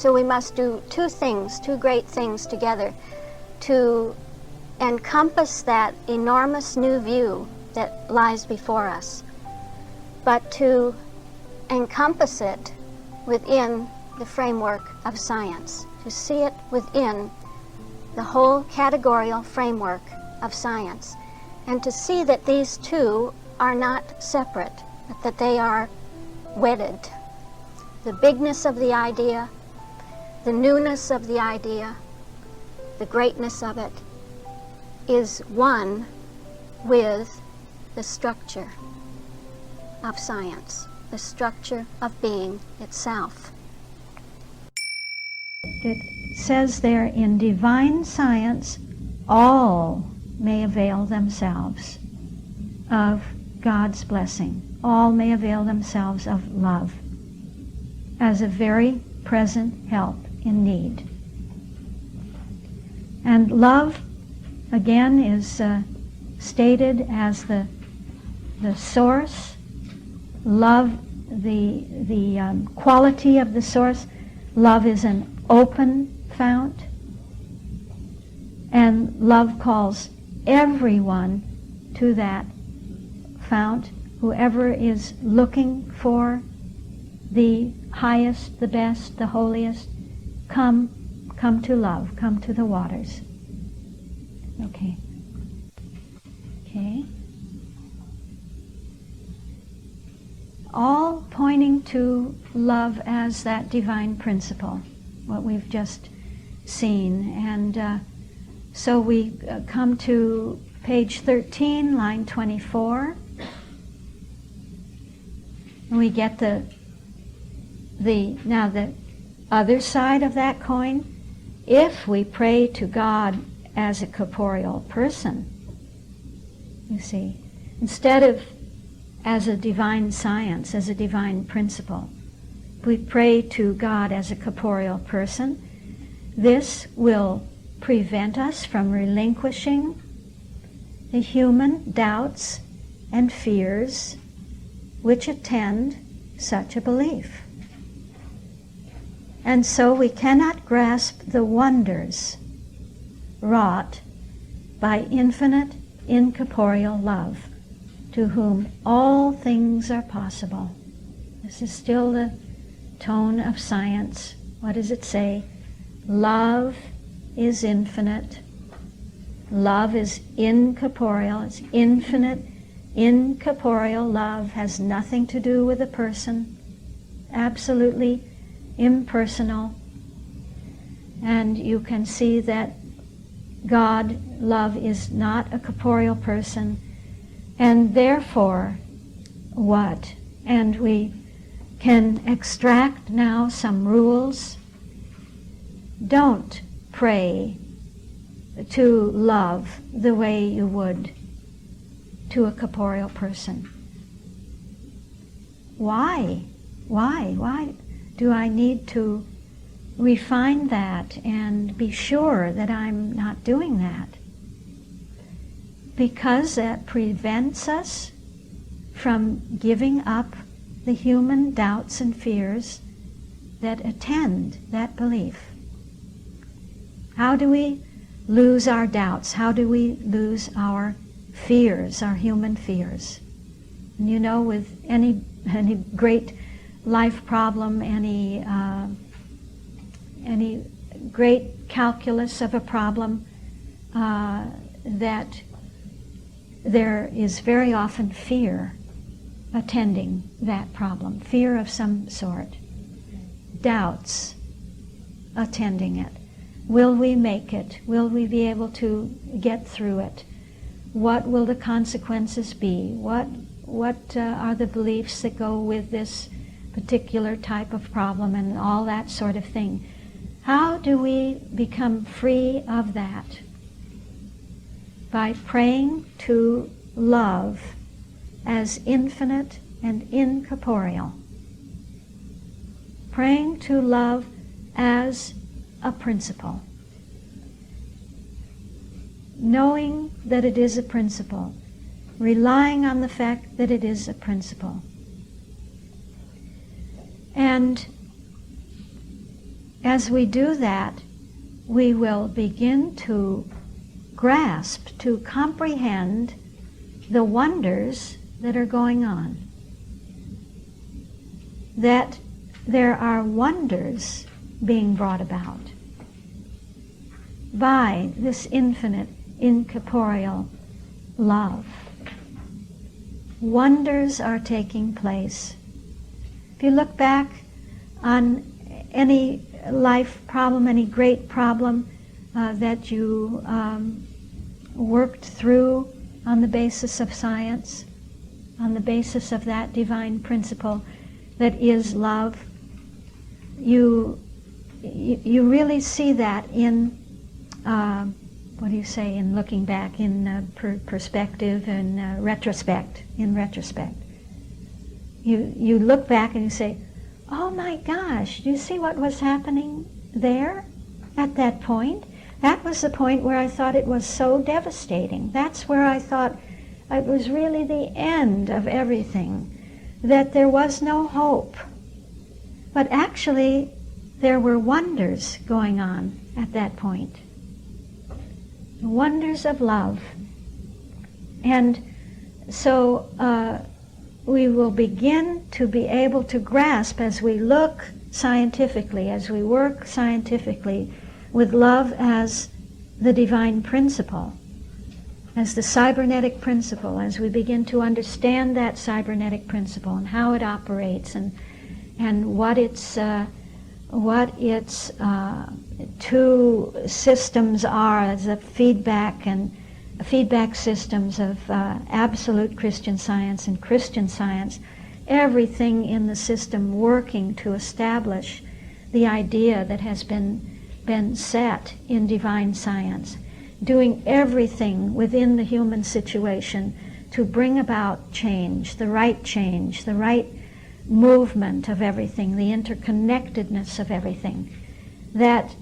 So we must do two things, two great things together to encompass that enormous new view that lies before us, but to encompass it within the framework of science, to see it within the whole categorical framework of science, and to see that these two are not separate, but that they are wedded. The bigness of the idea, the newness of the idea, the greatness of it is one with the structure of science, the structure of being itself. It says there, in divine science, all may avail themselves of God's blessing. All may avail themselves of love as a very present help in need. And love, again, is stated as the source. Love, the quality of the source. Love is an open fount. And love calls everyone to that fount, whoever is looking for the highest, the best, the holiest. Come to love, come to the waters. Okay. All pointing to love as that divine principle, what we've just seen. And so we come to page 13, line 24. And we get the other side of that coin. If we pray to God as a corporeal person, you see, instead of as a divine science, as a divine principle, we pray to God as a corporeal person, this will prevent us from relinquishing the human doubts and fears which attend such a belief. And so we cannot grasp the wonders wrought by infinite, incorporeal love, to whom all things are possible. This is still the tone of science. What does it say? Love is infinite. Love is incorporeal. It's infinite. Incorporeal love has nothing to do with a person. Absolutely impersonal. And you can see that God, love, is not a corporeal person. And therefore, what? And we can extract now some rules. Don't pray to love the way you would to a corporeal person. Why? Why do I need to refine that and be sure that I'm not doing that? Because that prevents us from giving up the human doubts and fears that attend that belief. How do we lose our doubts? How do we lose our fears, our human fears? And you know, with any great life problem, any great calculus of a problem, that there is very often fear attending that problem, fear of some sort, doubts attending it. Will we make it? Will we be able to get through it? What will the consequences be? What are the beliefs that go with this particular type of problem, and all that sort of thing? How do we become free of that? By praying to love as infinite and incorporeal. Praying to love as a principle. Knowing that it is a principle. Relying on the fact that it is a principle. And as we do that, we will begin to grasp, to comprehend the wonders that are going on. That there are wonders being brought about by this infinite, incorporeal love. Wonders are taking place. If you look back on any life problem, any great problem that you worked through on the basis of science, on the basis of that divine principle that is love, you really see that in what do you say, in looking back, in perspective and retrospect, in retrospect. You look back and you say, oh my gosh, do you see what was happening there at that point? That was the point where I thought it was so devastating. That's where I thought it was really the end of everything, that there was no hope. But actually, there were wonders going on at that point. Wonders of love. And so we will begin to be able to grasp as we look scientifically, as we work scientifically with love as the divine principle, as the cybernetic principle, as we begin to understand that cybernetic principle and how it operates and what its two systems are as a feedback systems of absolute Christian Science and Christian Science, everything in the system working to establish the idea that has been set in divine science, doing everything within the human situation to bring about change, the right movement of everything, the interconnectedness of everything, that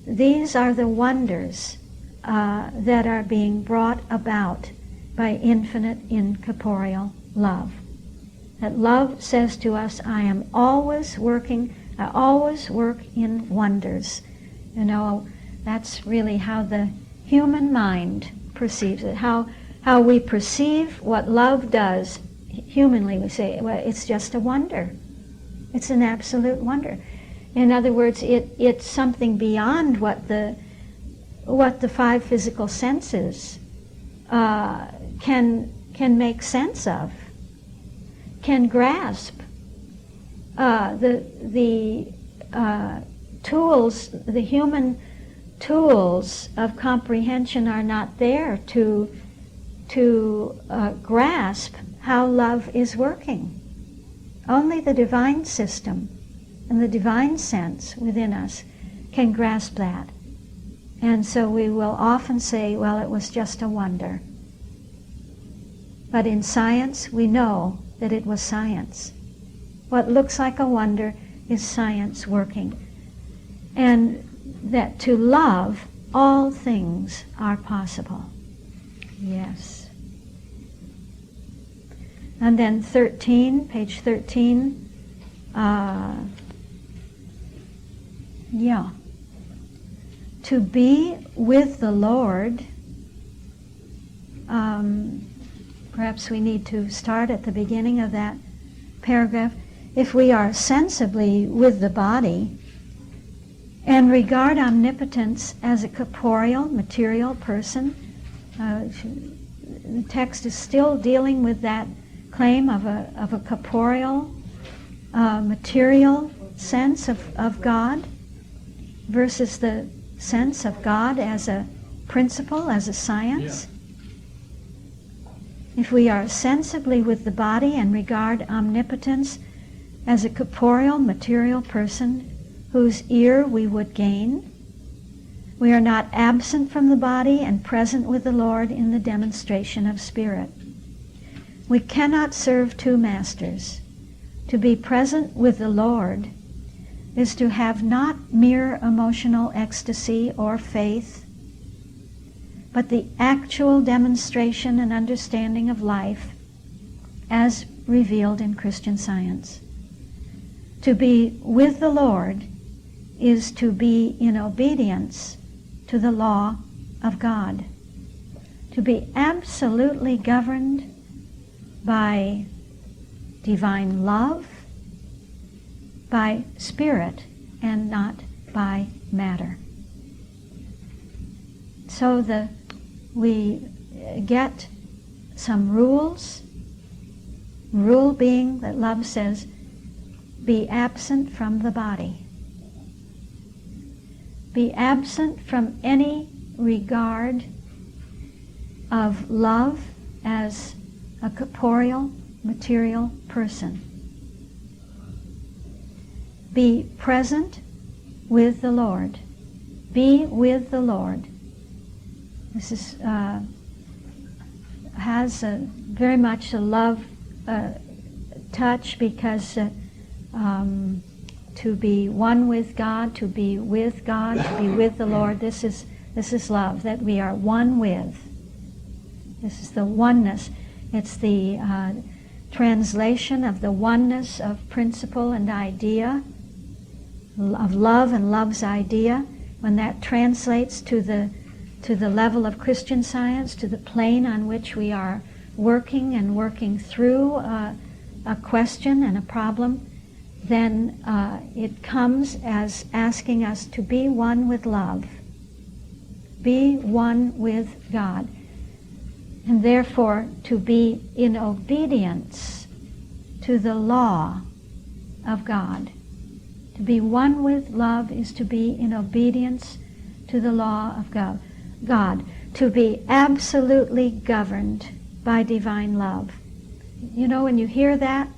these are the wonders that are being brought about by infinite incorporeal love. That love says to us, I always work in wonders. You know, that's really how the human mind perceives it, how we perceive what love does. Humanly, we say, well, it's just a wonder. It's an absolute wonder. In other words, it's something beyond what the five physical senses can make sense of, can grasp. The tools, the human tools of comprehension are not there to grasp how love is working. Only the divine system and the divine sense within us can grasp that. And so we will often say, well, it was just a wonder. But in science, we know that it was science. What looks like a wonder is science working. And that to love, all things are possible. Yes. And then 13, page 13. To be with the Lord, perhaps we need to start at the beginning of that paragraph. If we are sensibly with the body and regard omnipotence as a corporeal, material person, the text is still dealing with that claim of a corporeal, material sense of God versus the sense of God as a principle, as a science. If we are sensibly with the body and regard omnipotence as a corporeal, material person whose ear we would gain, we are not absent from the body and present with the Lord in the demonstration of spirit. We cannot serve two masters. To be present with the Lord is to have not mere emotional ecstasy or faith, but the actual demonstration and understanding of life as revealed in Christian Science. To be with the Lord is to be in obedience to the law of God, to be absolutely governed by divine love, by spirit, and not by matter. So we get some rules. Rule being that love says, be absent from the body. Be absent from any regard of love as a corporeal, material person. Be present with the Lord. Be with the Lord. This is has very much a love touch, because to be one with God, to be with God, to be with the Lord, this is love, that we are one with. This is the oneness. It's the translation of the oneness of principle and idea, of love and love's idea. When that translates to the level of Christian Science, to the plane on which we are working through a question and a problem, then it comes as asking us to be one with love, be one with God, and therefore to be in obedience to the law of God. To be one with love is to be in obedience to the law of God. To be absolutely governed by divine love. You know, when you hear that,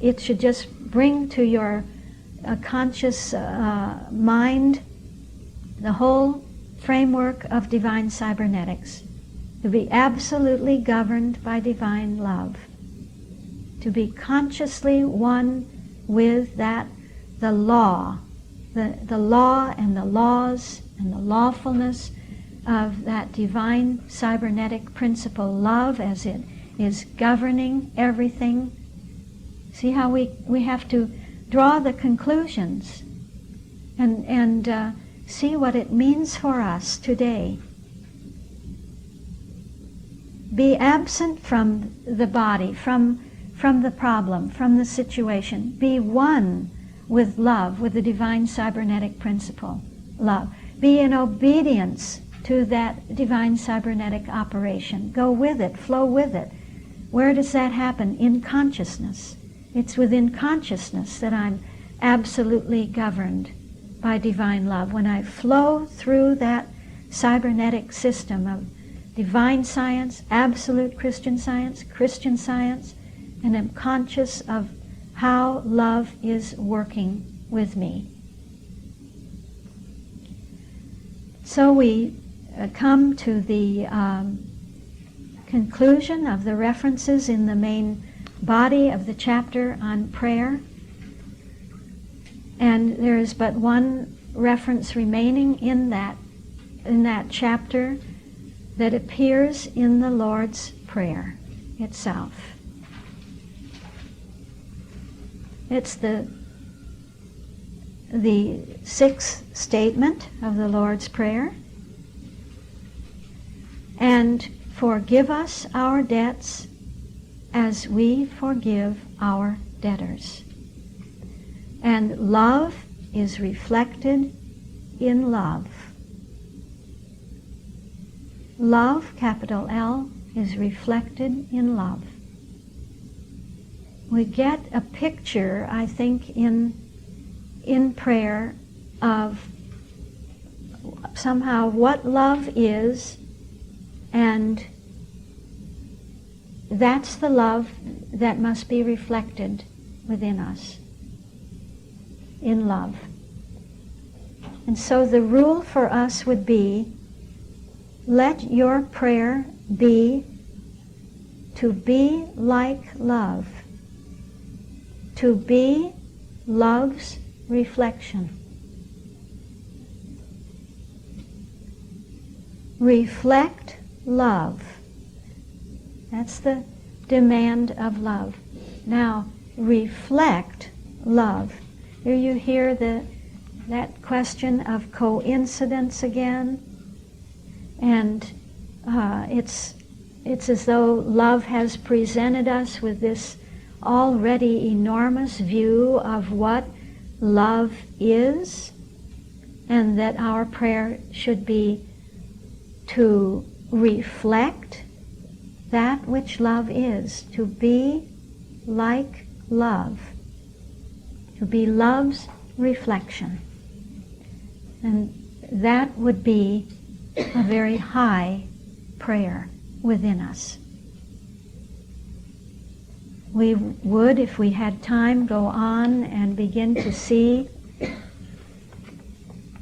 it should just bring to your conscious mind the whole framework of divine cybernetics. To be absolutely governed by divine love. To be consciously one with that, the law, the law and the laws and the lawfulness of that divine cybernetic principle, love, as it is governing everything. See how we have to draw the conclusions and see what it means for us today. Be absent from the body, from the problem, from the situation. Be one with love, with the divine cybernetic principle, love. Be in obedience to that divine cybernetic operation. Go with it, flow with it. Where does that happen? In consciousness. It's within consciousness that I'm absolutely governed by divine love. When I flow through that cybernetic system of divine science, absolute Christian science, and am conscious of how love is working with me. So we come to the conclusion of the references in the main body of the chapter on prayer. And there is but one reference remaining in that chapter that appears in the Lord's Prayer itself. It's the sixth statement of the Lord's Prayer. And forgive us our debts as we forgive our debtors. And love is reflected in love. Love, capital L, is reflected in love. We get a picture, I think, in prayer of somehow what love is, and that's the love that must be reflected within us, in love. And so the rule for us would be, let your prayer be to be like love, to be love's reflection. Reflect love. That's the demand of love. Now, reflect love. Here you hear the that question of coincidence again. And it's as though love has presented us with this already enormous view of what love is, and that our prayer should be to reflect that which love is, to be like love, to be love's reflection. And that would be a very high prayer within us. We would, if we had time, go on and begin to see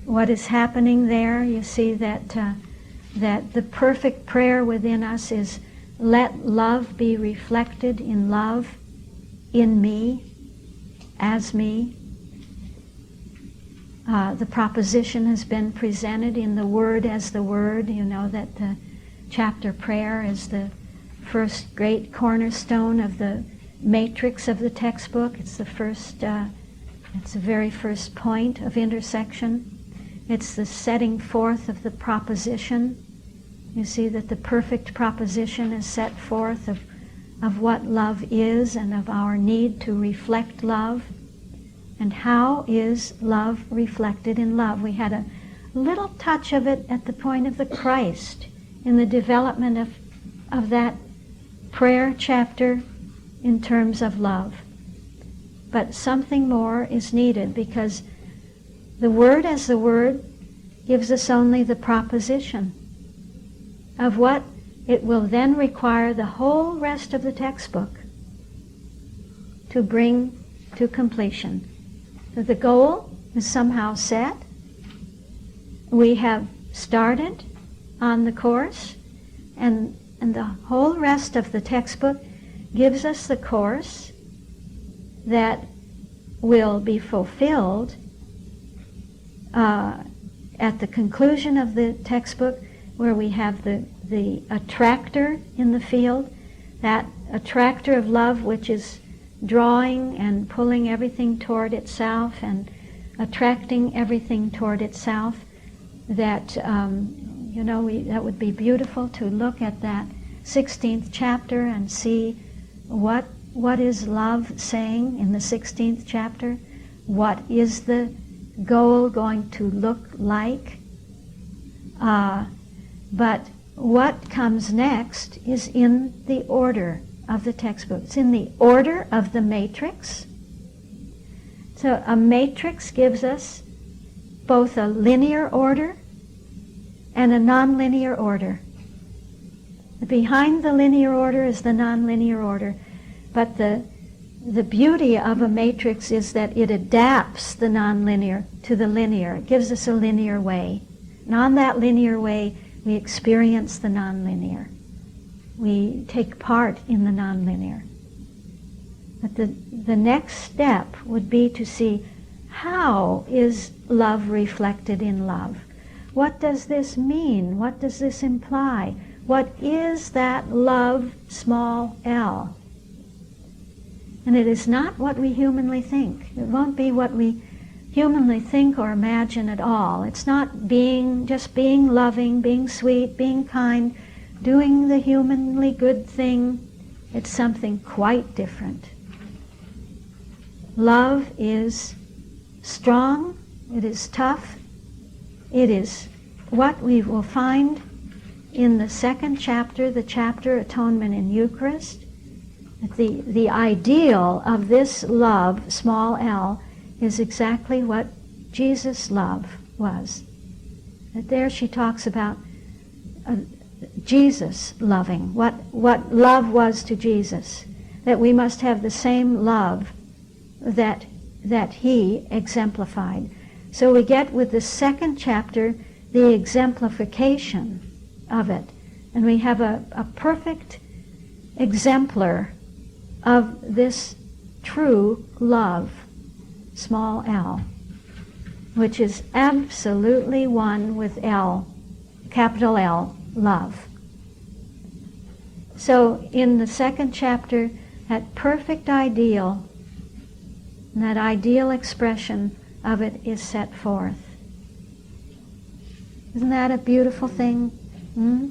what is happening there. You see that that the perfect prayer within us is, let love be reflected in love in me, as me. The proposition has been presented in the Word as the Word. You know that the chapter prayer is the first great cornerstone of the matrix of the textbook. It's the first, it's the very first point of intersection. It's the setting forth of the proposition. You see that the perfect proposition is set forth of what love is and of our need to reflect love. And how is love reflected in love? We had a little touch of it at the point of the Christ in the development of that prayer chapter in terms of love. But something more is needed, because the Word as the Word gives us only the proposition of what it will then require the whole rest of the textbook to bring to completion. So the goal is somehow set. We have started on the course, and the whole rest of the textbook gives us the course that will be fulfilled at the conclusion of the textbook, where we have the attractor in the field, that attractor of love which is drawing and pulling everything toward itself and attracting everything toward itself. That that would be beautiful to look at that 16th chapter and see what is love saying in the 16th chapter. What is the goal going to look like? But what comes next is in the order of the textbook. It's in the order of the matrix. So a matrix gives us both a linear order and a nonlinear order. Behind the linear order is the nonlinear order. But the beauty of a matrix is that it adapts the nonlinear to the linear. It gives us a linear way. And on that linear way, we experience the nonlinear. We take part in the nonlinear. But the next step would be to see, how is love reflected in love? What does this mean? What does this imply? What is that love, small l? And it is not what we humanly think. It won't be what we humanly think or imagine at all. It's not just being loving, being sweet, being kind, doing the humanly good thing. It's something quite different. Love is strong, it is tough, it is what we will find in the second chapter, the chapter Atonement in Eucharist. The ideal of this love, small l, is exactly what Jesus' love was. That there she talks about Jesus loving, what love was to Jesus, that we must have the same love that he exemplified. So we get with the second chapter the exemplification of it, and we have a perfect exemplar of this true love, small l, which is absolutely one with L, capital L, love. So in the second chapter, that perfect ideal, that ideal expression of it is set forth. Isn't that a beautiful thing? Hmm?